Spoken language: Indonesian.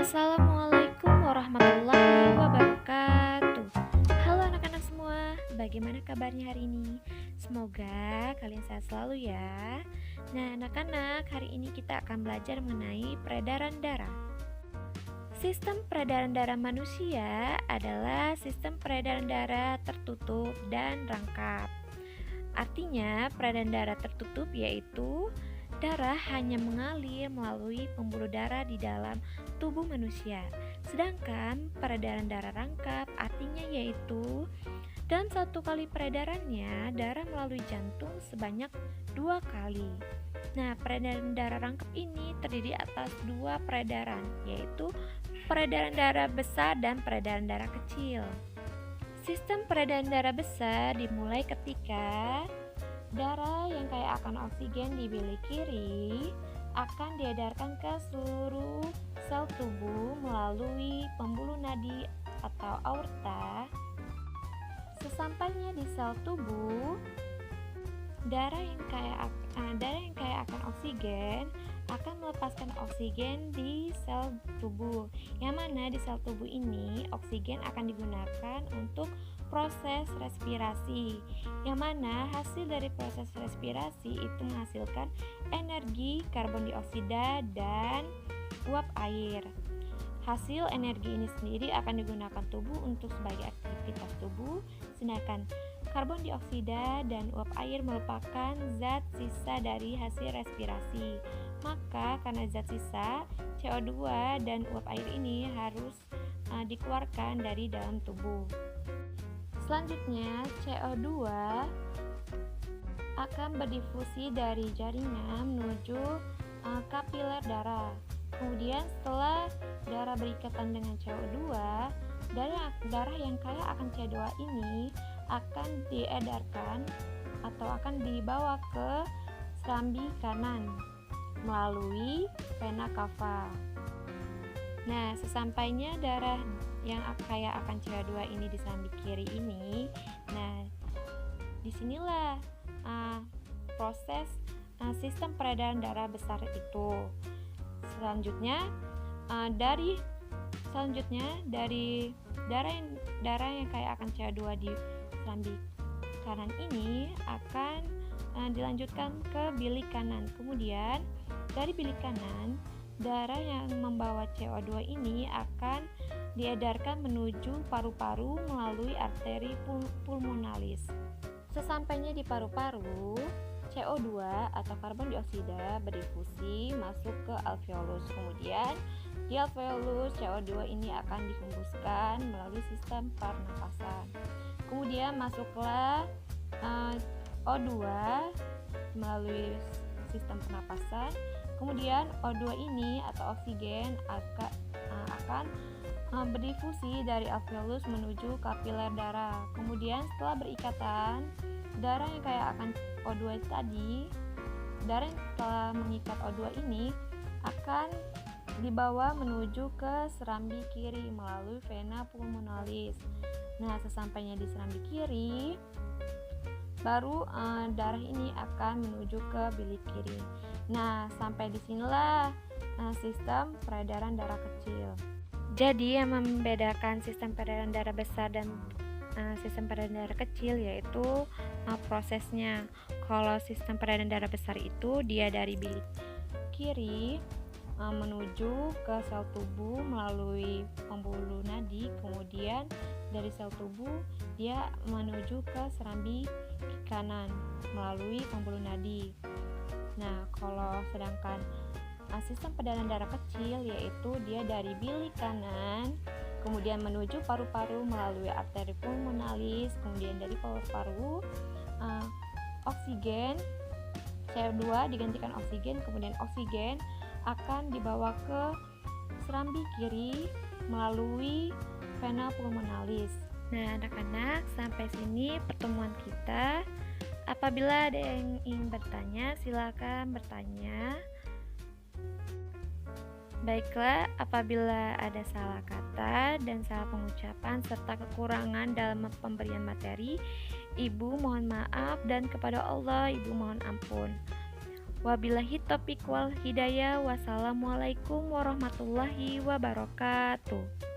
Assalamualaikum warahmatullahi wabarakatuh. Halo anak-anak semua, bagaimana kabarnya hari ini? Semoga kalian sehat selalu ya. Nah anak-anak, hari ini kita akan belajar mengenai peredaran darah. Sistem peredaran darah manusia adalah sistem peredaran darah tertutup dan rangkap. Artinya peredaran darah tertutup yaitu darah hanya mengalir melalui pembuluh darah di dalam tubuh manusia. Sedangkan peredaran darah rangkap artinya yaitu dalam satu kali peredarannya darah melalui jantung sebanyak 2 kali. Nah, peredaran darah rangkap ini terdiri atas 2 peredaran, yaitu peredaran darah besar dan peredaran darah kecil. Sistem peredaran darah besar dimulai ketika darah yang kaya akan oksigen di bilik kiri akan diedarkan ke seluruh sel tubuh melalui pembuluh nadi atau aorta. Sesampainya di sel tubuh, darah yang kaya akan oksigen akan melepaskan oksigen di sel tubuh, yang mana di sel tubuh ini oksigen akan digunakan untuk proses respirasi, yang mana hasil dari proses respirasi itu menghasilkan energi karbon dioksida dan uap air. Hasil energi ini sendiri akan digunakan tubuh untuk sebagai aktivitas tubuh, sedangkan karbon dioksida dan uap air merupakan zat sisa dari hasil respirasi. Maka karena zat sisa, CO2 dan uap air ini harus dikeluarkan dari dalam tubuh. Selanjutnya, CO2 akan berdifusi dari jaringan menuju kapiler darah. Kemudian setelah darah berikatan dengan CO2, darah yang kaya akan CO2 ini akan diedarkan atau akan dibawa ke serambi kanan melalui vena cava. Nah, sesampainya darah yang kaya akan CO2 ini di serambi kiri ini, nah disinilah proses sistem peredaran darah besar itu. Selanjutnya dari darah yang kaya akan CO2 di serambi kanan ini akan dilanjutkan ke bilik kanan. Kemudian dari bilik kanan, darah yang membawa CO2 ini akan diedarkan menuju paru-paru melalui arteri pulmonalis. Sesampainya di paru-paru, CO2 atau karbon dioksida berdifusi masuk ke alveolus. Kemudian di alveolus CO2 ini akan dihembuskan melalui sistem pernapasan. Kemudian masuklah O2 melalui sistem pernapasan. Kemudian O2 ini atau oksigen akan berdifusi dari alveolus menuju kapiler darah. Kemudian setelah berikatan, darah yang kaya akan O2 tadi, darah yang telah mengikat O2 ini akan dibawa menuju ke serambi kiri melalui vena pulmonalis. Nah, sesampainya di serambi kiri, baru darah ini akan menuju ke bilik kiri. Nah, sampai disinilah sistem peredaran darah kecil. Jadi yang membedakan sistem peredaran darah besar dan sistem peredaran darah kecil yaitu prosesnya. Kalau sistem peredaran darah besar itu dia dari bilik kiri menuju ke sel tubuh melalui pembuluh nadi, kemudian dari sel tubuh dia menuju ke serambi kanan melalui pembuluh nadi. Nah, kalau sedangkan sistem peredaran darah kecil yaitu dia dari bilik kanan kemudian menuju paru-paru melalui arteri pulmonalis, kemudian dari paru-paru oksigen CO2 digantikan oksigen, kemudian oksigen akan dibawa ke serambi kiri melalui vena pulmonalis. Nah, anak-anak, sampai sini pertemuan kita. Apabila ada yang ingin bertanya, silakan bertanya. Baiklah, apabila ada salah kata dan salah pengucapan serta kekurangan dalam pemberian materi, Ibu mohon maaf dan kepada Allah Ibu mohon ampun. Wabillahi taufiq wal hidayah. Wassalamualaikum warahmatullahi wabarakatuh.